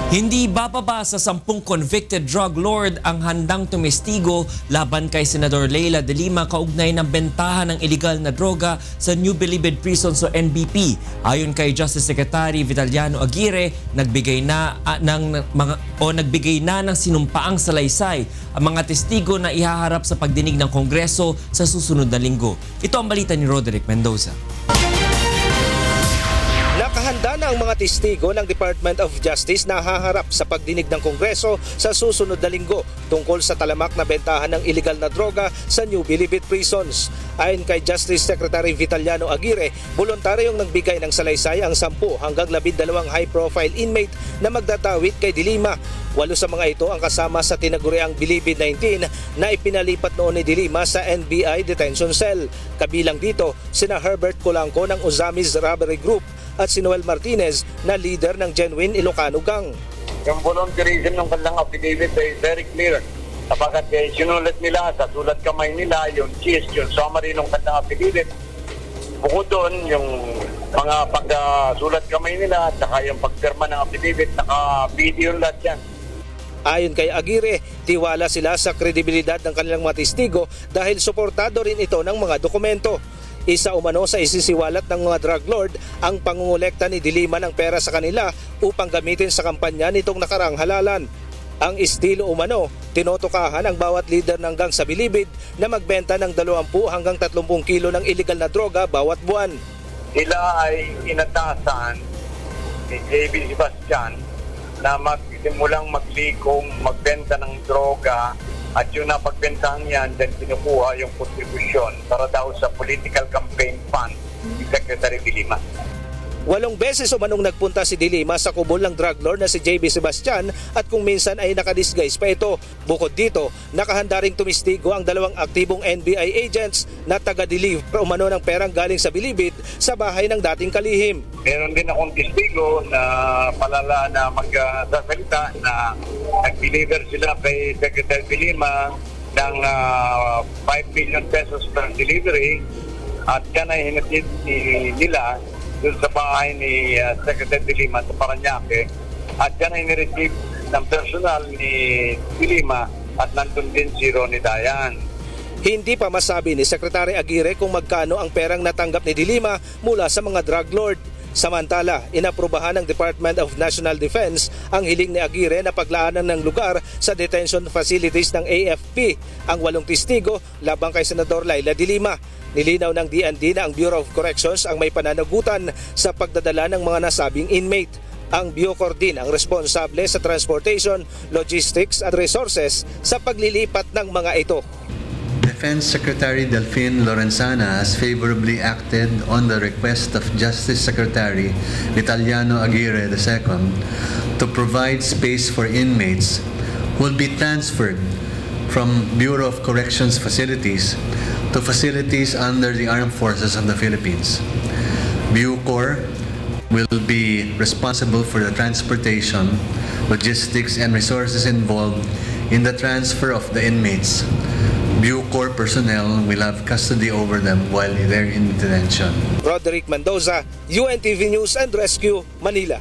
Hindi bababa sa 10 convicted drug lord ang handang tumestigo laban kay Senador Leila de Lima kaugnay ng bentahan ng iligal na droga sa New Bilibid Prison o NBP. Ayon kay Justice Secretary Vitaliano Aguirre, nagbigay na ng sinumpaang salaysay ang mga testigo na ihaharap sa pagdinig ng Kongreso sa susunod na linggo. Ito ang balita ni Roderick Mendoza. Nakahanda na ang mga testigo ng Department of Justice na haharap sa pagdinig ng Kongreso sa susunod na linggo tungkol sa talamak na bentahan ng iligal na droga sa New Bilibid Prisons. Ayon kay Justice Secretary Vitaliano Aguirre, voluntaryong nagbigay ng salaysay ang 10 hanggang 12 high-profile inmate na magdatawid kay de Lima. 8 sa mga ito ang kasama sa tinaguriang Bilibid 19 na ipinalipat noon ni de Lima sa NBI Detention Cell. Kabilang dito sina Herbert Colanco ng Ozamis Robbery Group at si Noel Martinez na leader ng Genuine Ilocano Gang. Yung volunteerism ng kanilang affidavit ay very clear. Kapag sinulat nila sa sulat kamay nila, yung gist, yung summary ng kanilang affidavit. Bukod doon, yung mga pagsulat kamay nila at saka yung pagpirma ng affidavit, naka-video lahat yan. Ayon kay Aguirre, tiwala sila sa kredibilidad ng kanilang mga testigo dahil suportado rin ito ng mga dokumento. Isa umano sa isisiwalat ng mga drug lord ang pangungulekta ni de Lima ng pera sa kanila upang gamitin sa kampanya nitong nakarang halalan. Ang estilo umano, tinotokahan ang bawat leader ng gang sa Bilibid na magbenta ng 20 hanggang 30 kilo ng illegal na droga bawat buwan. Sila ay inatasan ni JB Sebastian na magsimulang maglikong, magbenta ng droga at yung napagbentahan yan, then kinukuha yung kontribusyon para daw sa political campaign fund ni Secretary de Lima. 8 beses umanong nagpunta si de Lima sa kubol ng drug lord na si JB Sebastian at kung minsan ay nakadisguise pa ito. Bukod dito, nakahanda ring tumistigo ang 2 aktibong NBI agents na taga-deliver umano ng perang galing sa Bilibid sa bahay ng dating kalihim. Meron din akong testigo na palala na magsasalita na nag-deliver sila kay Secretary de Lima ng 5 million pesos per delivery at yan ay hinatid nila doon sa bahay ni Secretary de Lima sa Parañaque at yan ay nireceive ng personal ni de Lima at nandun din si Ronnie Dayan. Hindi pa masabi ni Secretary Aguirre kung magkano ang perang natanggap ni de Lima mula sa mga drug lord. Samantala, inaprubahan ng Department of National Defense ang hiling ni Aguirre na paglaanan ng lugar sa detention facilities ng AFP ang 8 testigo labang kay Senador Leila de Lima. Nilinaw ng DND na ang Bureau of Corrections ang may pananagutan sa pagdadala ng mga nasabing inmate. Ang Bucor din ang responsable sa transportation, logistics at resources sa paglilipat ng mga ito. Defense Secretary Delphine Lorenzana has favorably acted on the request of Justice Secretary Vitaliano Aguirre II to provide space for inmates who will be transferred from Bureau of Corrections facilities to facilities under the Armed Forces of the Philippines. Bucor will be responsible for the transportation, logistics, and resources involved in the transfer of the inmates. Bucor personnel will have custody over them while they're in detention. Roderick Mendoza, UNTV News and Rescue, Manila.